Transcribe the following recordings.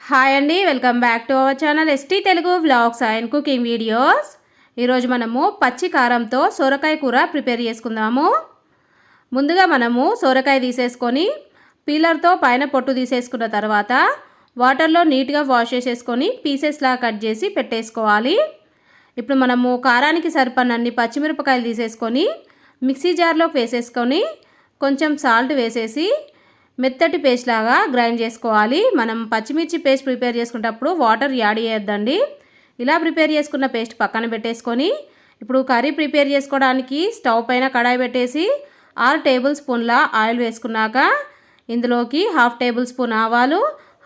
Hi అండి, welcome back to our channel ST Telugu vlogs and cooking videos. ఈరోజు మనము పచ్చి కారంతో సొరకాయ కూర ప్రిపేర్ చేసుకుందాము. ముందుగా మనము సొరకాయ తీసేసుకొని పీలర్తో పైన పొట్టు తీసేసుకున్న తర్వాత వాటర్లో నీట్గా వాష్ చేసేసుకొని పీసెస్లా కట్ చేసి పెట్టేసుకోవాలి. ఇప్పుడు మనము కారానికి సరిపడినన్ని పచ్చిమిరపకాయలు తీసేసుకొని మిక్సీ జార్లోకి వేసేసుకొని కొంచెం సాల్ట్ వేసేసి మెత్తటి పేస్ట్ లాగా గ్రైండ్ చేసుకోవాలి. మనం పచ్చిమిర్చి పేస్ట్ ప్రిపేర్ చేసుకునేటప్పుడు వాటర్ యాడ్ చేయొద్దండి. ఇలా ప్రిపేర్ చేసుకున్న పేస్ట్ పక్కన పెట్టేసుకొని ఇప్పుడు కర్రీ ప్రిపేర్ చేసుకోవడానికి స్టవ్ పైన కడాయి పెట్టేసి 6 టేబుల్ స్పూన్ల ఆయిల్ వేసుకున్నాక ఇందులోకి 1/2 టేబుల్ స్పూన్ ఆవాలు,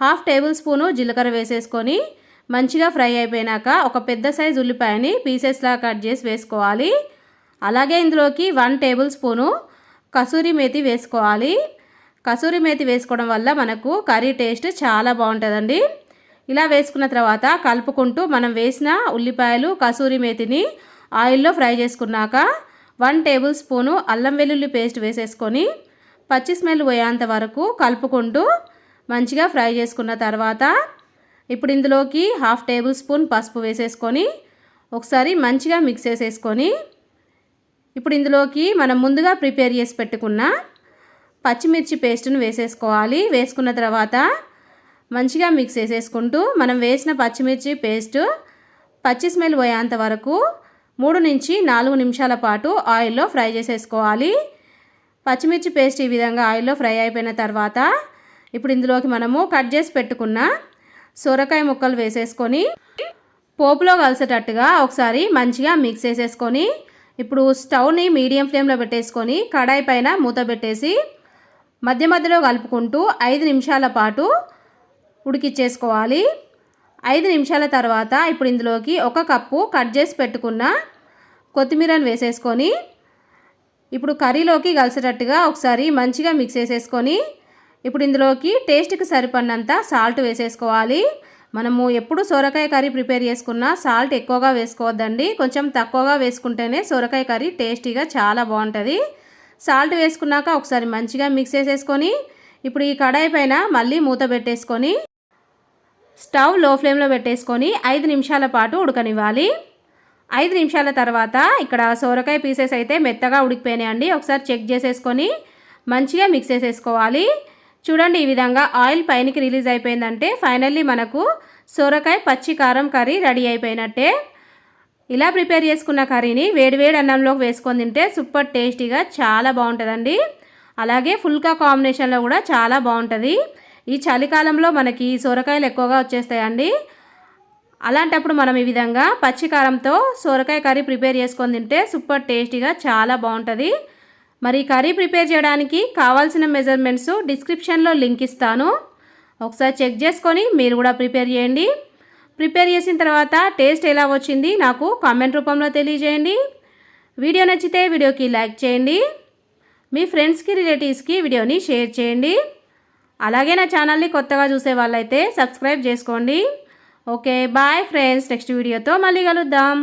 1/2 టేబుల్ స్పూను జీలకర్ర వేసేసుకొని మంచిగా ఫ్రై అయిపోయినాక ఒక పెద్ద సైజు ఉల్లిపాయని పీసెస్లా కట్ చేసి వేసుకోవాలి. అలాగే ఇందులోకి 1 టేబుల్ స్పూను కసూరి మేతి వేసుకోవాలి. కసూరి మేతి వేసుకోవడం వల్ల మనకు కర్రీ టేస్ట్ చాలా బాగుంటుందండి. ఇలా వేసుకున్న తర్వాత కలుపుకుంటూ మనం వేసిన ఉల్లిపాయలు కసూరి మేతిని ఆయిల్లో ఫ్రై చేసుకున్నాక 1 టేబుల్ స్పూను అల్లం వెల్లుల్లి పేస్ట్ వేసేసుకొని పచ్చి స్మెల్ పోయేంత వరకు కలుపుకుంటూ మంచిగా ఫ్రై చేసుకున్న తర్వాత ఇప్పుడు ఇందులోకి 1/2 టేబుల్ స్పూన్ పసుపు వేసేసుకొని ఒకసారి మంచిగా మిక్స్ చేసేసుకొని ఇప్పుడు ఇందులోకి మనం ముందుగా ప్రిపేర్ చేసి పెట్టుకున్న పచ్చిమిర్చి పేస్ట్ను వేసేసుకోవాలి. వేసుకున్న తర్వాత మంచిగా మిక్స్ చేసేసుకుంటూ మనం వేసిన పచ్చిమిర్చి పేస్ట్ పచ్చి స్మెల్ పోయేంత వరకు 3 నుంచి 4 నిమిషాల పాటు ఆయిల్లో ఫ్రై చేసేసుకోవాలి. పచ్చిమిర్చి పేస్ట్ ఈ విధంగా ఆయిల్లో ఫ్రై అయిపోయిన తర్వాత ఇప్పుడు ఇందులోకి మనము కట్ చేసి పెట్టుకున్న సొరకాయ ముక్కలు వేసేసుకొని పోపులో కలిసేటట్టుగా ఒకసారి మంచిగా మిక్స్ చేసేసుకొని ఇప్పుడు స్టవ్ని మీడియం ఫ్లేమ్లో పెట్టేసుకొని కడాయి పైన మూత పెట్టేసి మధ్య మధ్యలో కలుపుకుంటూ 5 నిమిషాల పాటు ఉడికిచ్చేసుకోవాలి. 5 నిమిషాల తర్వాత ఇప్పుడు ఇందులోకి 1 కప్పు కట్ చేసి పెట్టుకున్న కొత్తిమీరను వేసేసుకొని ఇప్పుడు కర్రీలోకి కలిసేటట్టుగా ఒకసారి మంచిగా మిక్స్ చేసేసుకొని ఇప్పుడు ఇందులోకి టేస్ట్కి సరిపడినంత సాల్ట్ వేసేసుకోవాలి. మనము ఎప్పుడు సొరకాయ కర్రీ ప్రిపేర్ చేసుకున్నా సాల్ట్ ఎక్కువగా వేసుకోవద్దండి, కొంచెం తక్కువగా వేసుకుంటేనే సొరకాయ కర్రీ టేస్టీగా చాలా బాగుంటుంది. సాల్ట్ వేసుకున్నాక ఒకసారి మంచిగా మిక్స్ చేసేసుకొని ఇప్పుడు ఈ కడాయి పైన మళ్ళీ మూత పెట్టేసుకొని స్టవ్ లో ఫ్లేమ్లో పెట్టేసుకొని 5 నిమిషాల పాటు ఉడకనివ్వాలి. 5 నిమిషాల తర్వాత ఇక్కడ సొరకాయ పీసెస్ అయితే మెత్తగా ఉడికిపోయినాయండి. ఒకసారి చెక్ చేసేసుకొని మంచిగా మిక్స్ చేసేసుకోవాలి. చూడండి, ఈ విధంగా ఆయిల్ పైనకి రిలీజ్ అయిపోయిందంటే ఫైనల్లీ మనకు సొరకాయ పచ్చి కారం కర్రీ రెడీ అయిపోయినట్టే. ఇలా ప్రిపేర్ చేసుకున్న కర్రీని వేడివేడి అన్నంలోకి వేసుకొని తింటే సూపర్ టేస్టీగా చాలా బాగుంటుందండి. అలాగే ఫుల్కా కాంబినేషన్లో కూడా చాలా బాగుంటుంది. ఈ చలికాలంలో మనకి సొరకాయలు ఎక్కువగా వచ్చేస్తాయండి. అలాంటప్పుడు మనం ఈ విధంగా పచ్చి కారంతో సొరకాయ కర్రీ ప్రిపేర్ చేసుకొని తింటే సూపర్ టేస్టీగా చాలా బాగుంటుంది. మరి కర్రీ ప్రిపేర్ చేయడానికి కావాల్సిన మెజర్మెంట్స్ డిస్క్రిప్షన్లో లింక్ ఇస్తాను, ఒకసారి చెక్ చేసుకొని మీరు కూడా ప్రిపేర్ చేయండి. ప్రిపేర్ చేసిన తర్వాత టేస్ట్ ఎలా వచ్చింది నాకు కామెంట్ రూపంలో తెలియజేయండి. వీడియో నచ్చితే వీడియోకి లైక్ చేయండి, మీ ఫ్రెండ్స్కి రిలేటివ్స్కి వీడియోని షేర్ చేయండి. అలాగే నా ఛానల్ని కొత్తగా చూసే వాళ్ళైతే సబ్స్క్రైబ్ చేసుకోండి. ఓకే, బాయ్ ఫ్రెండ్స్, నెక్స్ట్ వీడియోతో మళ్ళీ కలుద్దాం.